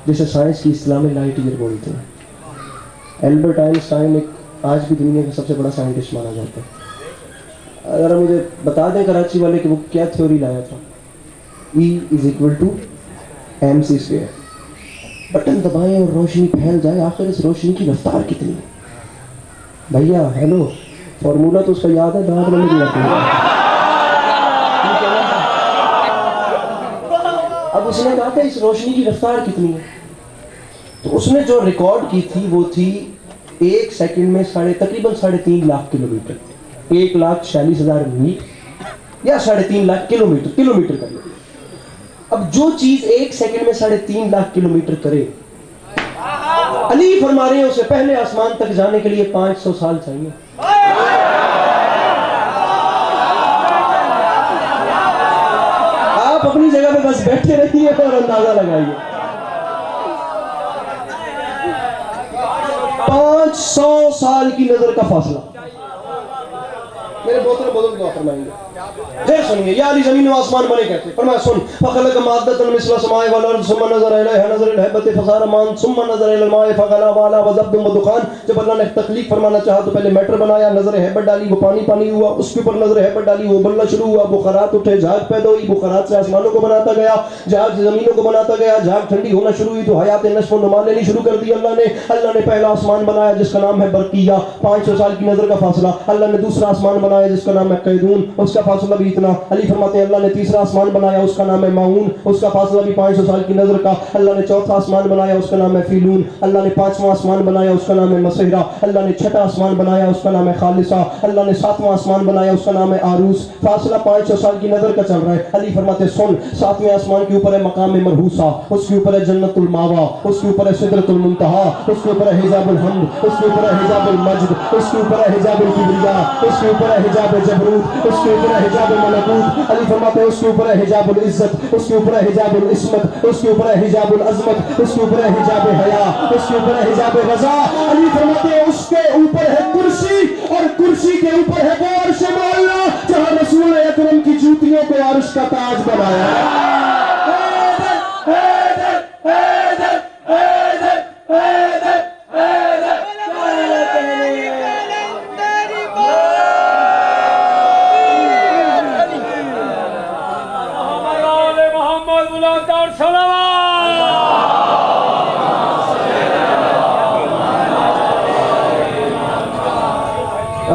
جیسے سائنس کی اصطلاح میں لائٹ ایئر بولتے ہیں. البرٹ آئنسٹائن ایک آج بھی دنیا کا سب سے بڑا سائنٹسٹ مانا جاتا ہے. اگر مجھے بتا دیں کراچی والے کہ وہ کیا تھیوری لایا تھا, E=mc². بٹن دبائیں اور روشنی پھیل جائے, آخر اس روشنی کی رفتار کتنی ہے؟ بھیا ہیلو, فارمولا تو اس کا یاد ہے, دماغ میں نہیں رکھنا. اب اس نے کہا تھا اس روشنی کی رفتار کتنی ہے, تو اس نے جو ریکارڈ کی تھی وہ تھی 1 سیکنڈ میں تقریباً 3.5 لاکھ کلومیٹر. 1,46,000 میل یا 3.5 لاکھ کلومیٹر کر لیں. اب جو چیز 1 سیکنڈ میں 3.5 لاکھ کلومیٹر کرے, علی فرما رہے ہیں اسے پہلے آسمان تک جانے کے لیے 500 سال چاہیے. آپ اپنی جگہ پہ بس بیٹھے رہیے اور اندازہ لگائیے. 500 سال کی نظر کا فاصلہ. میرے بوتل دعا فرمائیں گے. سنیے, یا علی زمین و آسمان بنے کہتے ہیں. فرمایا سن, فخلق مادۃ مثل السماء والارض ثم نظر الیہا نظر الہیبت فصار ماء ثم نظر الی الماء فغلا وعلا وزبد ودخان. جب اللہ نے تخلیق فرمانا چاہا تو پہلے میٹر بنایا, نظر ہیبت ڈالی, وہ پانی پانی ہوا. اس کے اوپر نظر ہیبت ڈالی, وہ ابلنا شروع ہوا. بخارات اٹھے, جھاگ پیدا ہوئی. بخارات سے آسمانوں کو بناتا گیا, جھاگ سے زمینوں کو بناتا گیا. جھاگ ٹھنڈی ہونا شروع ہوئی تو حیات نشو و نما لینی شروع کر دی. اللہ نے پہلا آسمان بنایا جس کا نام ہے برقیہ, 500 سال کی نظر کا فاصلہ. اللہ نے دوسرا آسمان بنایا جس کا نام ہے قیدون, اس کا فاصلہ بھی اتنا. علی فرماتے ہیں اللہ نے تیسرا آسمان بنایا, اس کا نام ہے ماؤن, اس کا فاصلہ بھی 500 سال کی نظر کا. اللہ نے چوتھا آسمان بنایا, اس کا نام ہے فیلون. اللہ نے 5واں آسمان بنایا, اس کا نام ہے مسحرہ. اللہ نے 6واں آسمان بنایا, اس کا نام ہے خالصہ. اللہ نے 7واں آسمان بنایا, اس کا نام ہے عروس. فاصلہ 500 سال کی نظر کا چل رہا ہے. علی فرماتے سن, 7ویں آسمان کے اوپر ہے مقام مرحوسہ, اس کے اوپر ہے جنت الماوا, اس کے اوپر ہے سدرۃ المنتہا, اس کے اوپر ہے حجاب الحمد, اس کے اوپر ہے حجاب المجد, اس کے اوپر ہے حجاب الکبریاء, اس کے اوپر ہے حجاب جبروت, اس کے اوپر ہے حجاب ملکوت. علی فرماتے ہیں اس کے اوپر ہے حجاب العزت, اس کے اوپر ہے حجاب العصمت, اس کے اوپر ہے حجاب العظمت, اس کے اوپر ہے حجاب حیا, اس کے اوپر ہے حجاب رضا. علی فرماتے ہیں اس کے اوپر ہے کرسی, اور کرسی کے اوپر ہے وہ عرش معلا جہاں رسول اکرم کی جوتیوں کو عرش کا تاج بنایا ہے.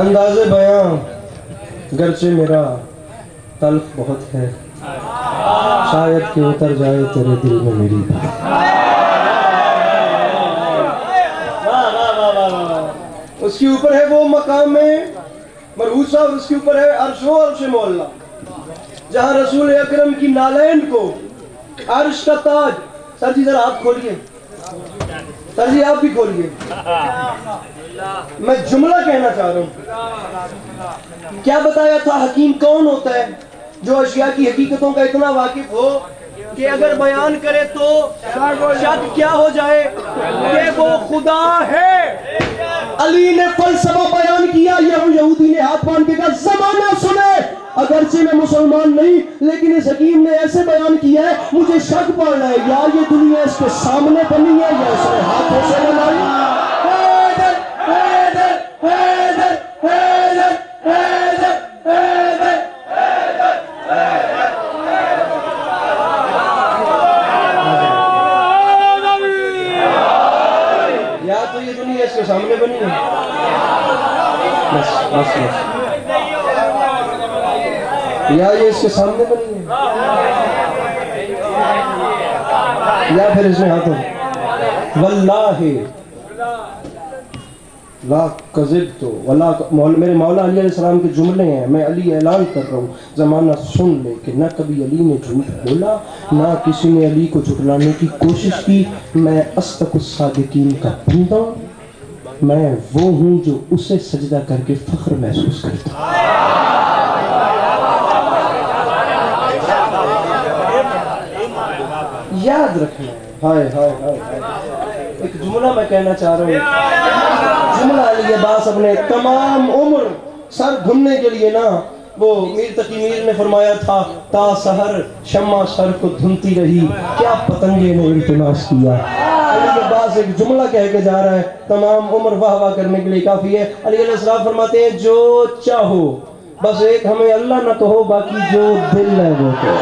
انداز بیاں گرچہ میرا تلخ بہت ہے، شاید کہ اتر جائے تیرے دل میں میری بات۔ اس کے اوپر ہے وہ مقام مرحوم صاحب، اس کے اوپر ہے عرش و عرش مولا، جہاں رسول اکرم کی نالین کو عرش کا تاج۔ سر جی ذرا آپ کھولیے، سر جی آپ بھی کھولیے۔ میں جملہ کہنا چاہ رہا ہوں، کیا بتایا تھا حکیم کون ہوتا ہے؟ جو اشیاء کی حقیقتوں کا اتنا واقف ہو کہ اگر بیان کرے تو شک کیا ہو جائے کہ وہ خدا ہے۔ علی نے فلسفہ بیان کیا، یہودی نے ہاتھ باندھ کے کہا زمانہ سنے، اگرچہ میں مسلمان نہیں لیکن اس حکیم نے ایسے بیان کیا ہے مجھے شک پڑ رہا ہے، یا یہ دنیا اس کے سامنے بنی ہے یا اس نے ہاتھوں سے بنائی۔ یا تو یہ دنیا اس کے سامنے بنی ہے، بس بس بس، یا یہ اس کے سامنے بنی ہے یا پھر اس نے ہاتھوں۔ واللہ لا کذبت ولا، میرے مولا علی علیہ السلام کے جملے ہیں، میں علی اعلان کر رہا ہوں، زمانہ سن لے کہ نہ کبھی علی نے جھوٹ بولا، نہ کسی نے علی کو جھٹلانے کی کوشش کی۔ میں اصدق الصادقین کا بندہ ہوں، میں وہ ہوں جو اسے سجدہ کر کے فخر محسوس کرتا ہوں۔ یاد رکھنا ہے۔ ہائے ہائے ہائے ہائے، ایک جملہ میں کہنا چاہ رہا ہوں، جملہ علی عباس اپنے تمام عمر سر گھومنے کے لیے نا، وہ میر تقی میر نے فرمایا تھا تا سحر شمع سر کو دھنتی رہی، کیا پتنگے نے التماس کیا۔ علی عباس ایک جملہ کہہ کے جا رہا ہے، تمام عمر واہ واہ کرنے کے لیے کافی ہے۔ علی علیہ السلام فرماتے ہیں جو چاہو، بس ایک ہمیں اللہ نہ کہو، باقی جو دل ہے وہ کہو۔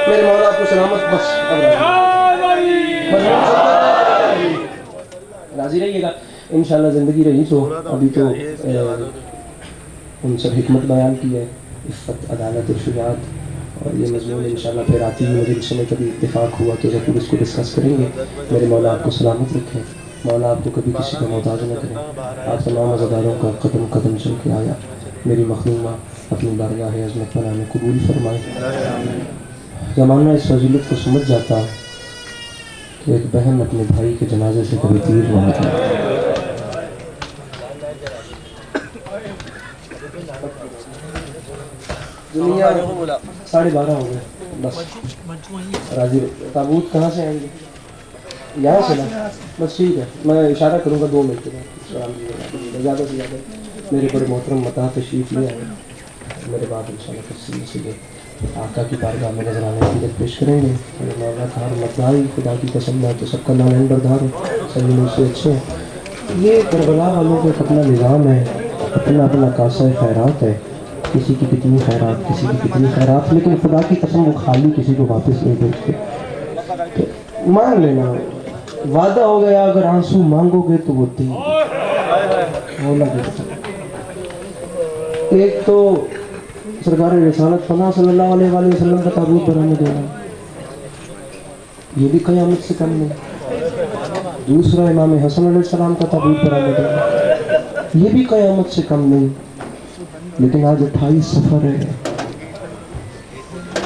میرے مولا آپ کو سلامت، بس راضی رہیے گا انشاءاللہ، زندگی رہی تو ابھی تو ان سب حکمت بیان کی ہے، عفت، عدالت اور شجاعت، اور یہ مضمون انشاءاللہ پھر آتی ہے مجلس میں کبھی اتفاق ہوا تو ضرور اس کو ڈسکس کریں گے۔ میرے مولا آپ کو سلامت رکھیں، مولا آپ کو کبھی کسی کا محتاج نہ کریں، آپ تمام عزاداروں کا قدم قدم چل کے آیا میری مخدومہ اپنی بارگاہ عظمت پناہ میں قبول فرمائے۔ زمانہ اس فضیلت کو سمجھ جاتا کہ ایک بہن اپنے بھائی کے جنازے سے کبھی تیر نہ ہوتا۔ دنیا 12:30 ہو گئے، بس راضی تابوت کہاں سے آئیں گے؟ یہاں سے نا، بس ٹھیک ہے، میں اشارہ کروں گا 2 منٹ کے بعد، زیادہ سے زیادہ میرے بڑے محترم متا تشریف لے آئے، میرے بعد انشاءاللہ تفصیل سے یہ آقا کی بارگاہ میں نظرانہ عقیدت پیش کریں گے۔ میرے مولا دھار مدعائی خدا کی قسم میں تو سب کا نام نمبر دھار سبھی لوگ سے اچھے ہیں۔ یہ کربلا والوں کا ایک اپنا نظام ہے، اپنا اپنا کاسہ خیرات ہے، کسی کی کتنی خیرات، کسی کی کتنی خیرات، لیکن خدا کی قسم وہ خالی کسی کو واپس نہیں بھیجتے۔ مان لینا وعدہ ہو گیا، اگر آنسو مانگو گے تو وہ دیں گے، وہ نہ دیتا۔ ایک تو سرکار رسالت فنا صلی اللہ علیہ وآلہ وسلم کا تابوت بنانے دینا، یہ بھی قیامت سے کم نہیں۔ دوسرا امام حسن علیہ السلام کا تابوت بنانے دینا، یہ بھی قیامت سے کم نہیں۔ لیکن آج 28 سفر ہے،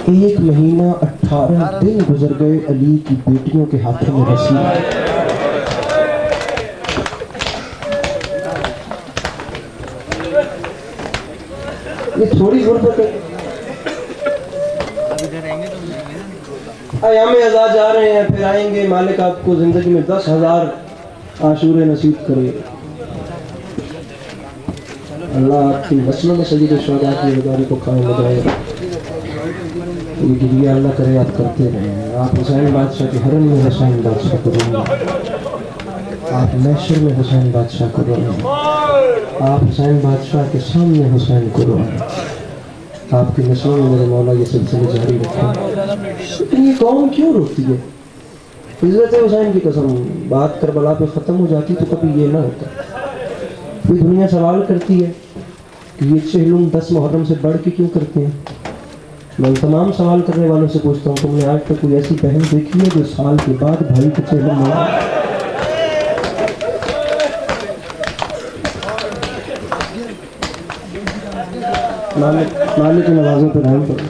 1 مہینہ 18 دن گزر گئے علی کی بیٹیوں کے ہاتھوں میں رسی۔ یہ تھوڑی غربت ہے۔ ایام عزا جا رہے ہیں، پھر آئیں گے، مالک آپ کو زندگی میں 10,000 عاشورے نصیب کرے۔ اللہ آپ کی وصلوں میں سجید شہداء کی عباداری کو قائم لگائے، یہ گریہ اللہ کرے آپ کرتے رہیں۔ آپ حسین بادشاہ کے حرم میں حسین بادشاہ کو رہیں، آپ محشر میں حسین بادشاہ کو رہیں، آپ حسین بادشاہ کے سامنے حسین کو رہیں۔ آپ کی نسلوں میں میرے مولا یہ سلسلے جاری رکھیں. لیکن یہ قوم کیوں روتی ہے؟ حضرت حسین کی قسم بات کربلا پہ ختم ہو جاتی تو کبھی یہ نہ ہوتا. کوئی دنیا سوال کرتی ہے کہ یہ چہلم 10 محرم سے بڑھ کے کیوں کرتے ہیں؟ میں تمام سوال کرنے والوں سے پوچھتا ہوں، تم نے آج تک کوئی ایسی بہن دیکھی ہے جو سال کے بعد بھائی کے چہلم منائے؟ مالک نوازوں پہ رحم کرو.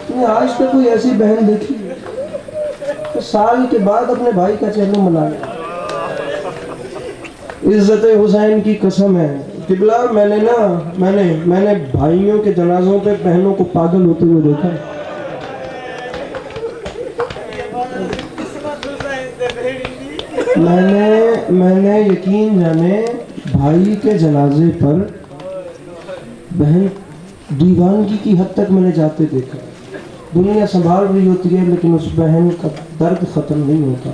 تم نے آج تک کوئی ایسی بہن دیکھی ہے جو سال کے بعد اپنے بھائی کا چہلم منائے؟ عزت حسین کی قسم ہے قبلہ، میں نے بھائیوں کے جنازوں پہ بہنوں کو پاگل ہوتے ہوئے دیکھا. میں نے یقین جانے بھائی کے جنازے پر بہن دیوانگی کی حد تک میں نے جاتے دیکھا. دنیا سنبھال رہی ہوتی ہے لیکن اس بہن کا درد ختم نہیں ہوتا.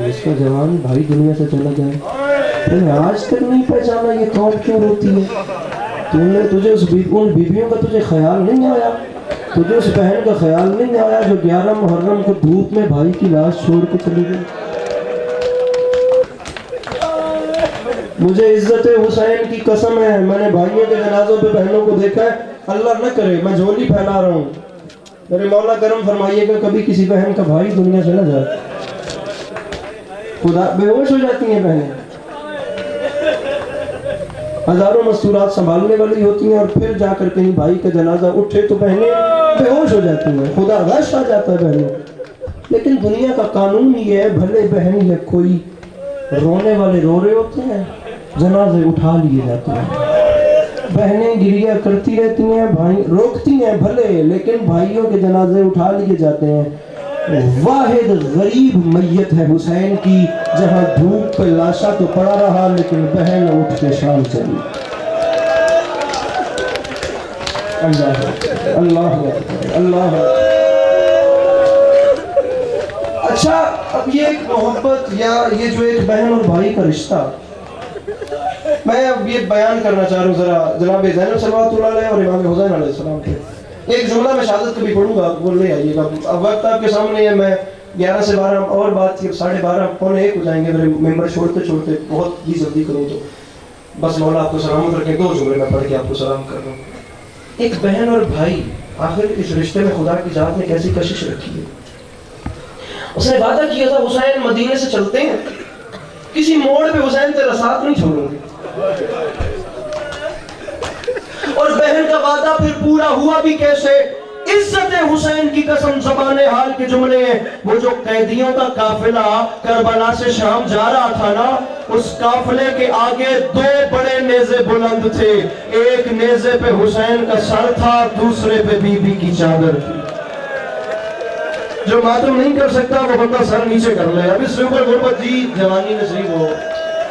اس کا جوان بھائی دنیا سے چلا جائے. آج تک نہیں پہچانا یہ قوم کیوں روتی ہے؟ تجھے ان بیویوں کا تجھے خیال نہیں آیا؟ تجھے اس بہن کا خیال نہیں آیا جو 11 محرم کو دھوپ میں بھائی کی لاش چھوڑ کے چلی گئی؟ مجھے عزت حسین کی قسم ہے میں نے بھائیوں کے جنازوں پہ بہنوں کو دیکھا ہے. اللہ نہ کرے میں جھولی پھیلا رہا ہوں، میرے مولا کرم فرمائیے کہ کبھی کسی بہن کا بھائی دنیا سے نہ جائے. خدا بے ہوش ہو جاتی ہیں بہنیں، ہزاروں مستورات سنبھالنے والی ہوتی ہیں اور پھر جا کر کہیں بھائی کا جنازہ اٹھے تو بہنیں بے ہوش ہو جاتی ہیں، خدا غش آ جاتا ہے بہنوں. لیکن دنیا کا قانون یہ ہے بھلے بہن یا کوئی رونے والے رو رہے ہوتے ہیں، جنازے اٹھا لیے جاتے ہیں. بہنیں گریہ کرتی رہتی ہیں، بھائی روکتی ہیں بھلے، لیکن بھائیوں کے جنازے اٹھا لیے جاتے ہیں. واحد غریب میت ہے حسین کی جہاں دھوپ پہ لاشا تو پڑا رہا لیکن بہن اٹھ کے شام چلی. اللہ اللہ اللہ. اچھا اب یہ ایک محبت یا یہ جو ایک بہن اور بھائی کا رشتہ میں اب یہ بیان کرنا چاہ رہا ہوں ذرا جناب زینب صلوات اللہ علیہ اور امام حسین علیہ السلام کے ایک جملہ میں شہادت کبھی پڑھوں گا، وہ لے آئیے گا. اب وقت آپ کے سامنے ہے، میں 11 سے 12 اور بات تھی، 12:30 پونے 1 ہو جائیں گے. میرے ممبر چھوڑتے بہت ہی جلدی کروں تو بس مولا آپ کو سلامت رکھیں. 2 جملے میں پڑھ کے آپ کو سلام کر رہا ہوں. ایک بہن اور بھائی، آخر اس رشتے میں خدا کی ذات نے کیسی کشش رکھی ہے. اس نے وعدہ کیا تھا حسین مدینے سے چلتے ہیں، کسی موڑ پہ حسین تیرا ساتھ نہیں چھوڑوں گے. اور بہن کا وعدہ پھر پورا ہوا بھی کیسے؟ عزت حسین کی قسم زبان حال کے جملے ہیں. وہ جو قیدیوں کا قافلہ کربلا سے شام جا رہا تھا نا، اس قافلے کے آگے 2 بڑے نیزے بلند تھے. ایک نیزے پہ حسین کا سر تھا، دوسرے پہ بی بی کی چادر تھی. جو ماتم نہیں کر سکتا وہ بندہ سر نیچے کر لے. اب اس سے اوپر غربت جی جوانی نصیب ہو.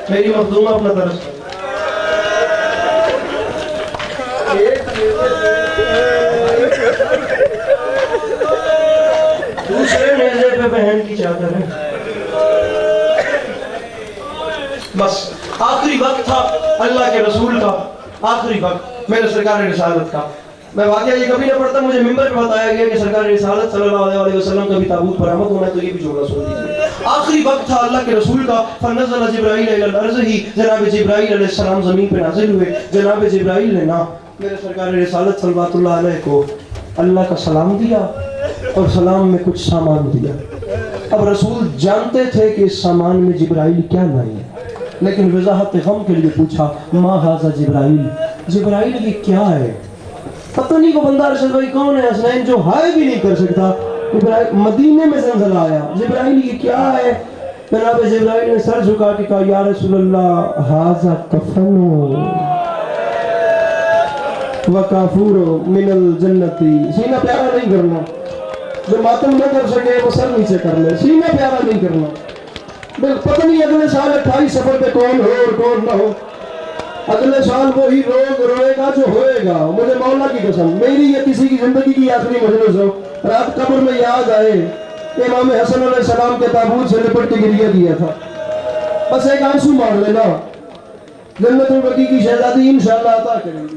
میری مخدومہ اپنا درس دوسرے نیزے پہ بہن کی چادر ہے. بس آخری وقت تھا اللہ کے رسول کا، آخری وقت میرے سرکار رسالت کا. میں واقعہ یہ کبھی نہ پڑھتا، مجھے ممبر پہ بتایا گیا کہ سرکار رسالت صلی اللہ علیہ وسلم کا بھی تابوت برآمد ہونا ہے، تو یہ بھی جملہ سن لیجیے. آخری وقت تھا اللہ کے رسول کا. فنزل جبرائیل الی الارض، ہی جناب جبرائیل علیہ السلام زمین پہ نازل ہوئے. جناب جبرائیل نے نا میرے سرکار رسالت صلوات اللہ علیہ کو اللہ کا سلام دیا اور سلام میں کچھ سامان دیا. اب رسول جانتے تھے کہ اس سامان میں جبرائیل کیا لائے ہیں، لیکن وضاحت غم کے لیے پوچھا ما ھذا جبرائیل، جبرائیل یہ کیا ہے؟ پتہ نہیں وہ بندہ ارشد بھائی کون ہے حسنین جو ہائے بھی نہیں کر سکتا. مدینے میں زلزلہ آیا، جبرائیل یہ کیا ہے؟ جناب جبرائیل نے سر جھکا کے کہا یا رسول اللہ ھذا کفن وکافور من الجنتی. سینہ پیارا نہیں کرنا، جو ماتم نہ کر سکے وہ سر نیچے کر لے. سینہ پیارا نہیں کرنا. پتہ نہیں اگلے سال 28 سفر پہ کون ہو اور کون نہ ہو. اگلے سال وہی لوگ روئے گا جو ہوئے گا. مجھے مولا کی قسم میری یا کسی کی زندگی کی آخری مجلس ہو، رات قبر میں یاد آئے امام حسن علیہ السلام کے تابوت سے لپٹ کے گریہ کیا تھا. بس ایک آنسو مار لینا، جنت البقیع کی شہزادی انشاءاللہ عطا کریں گے.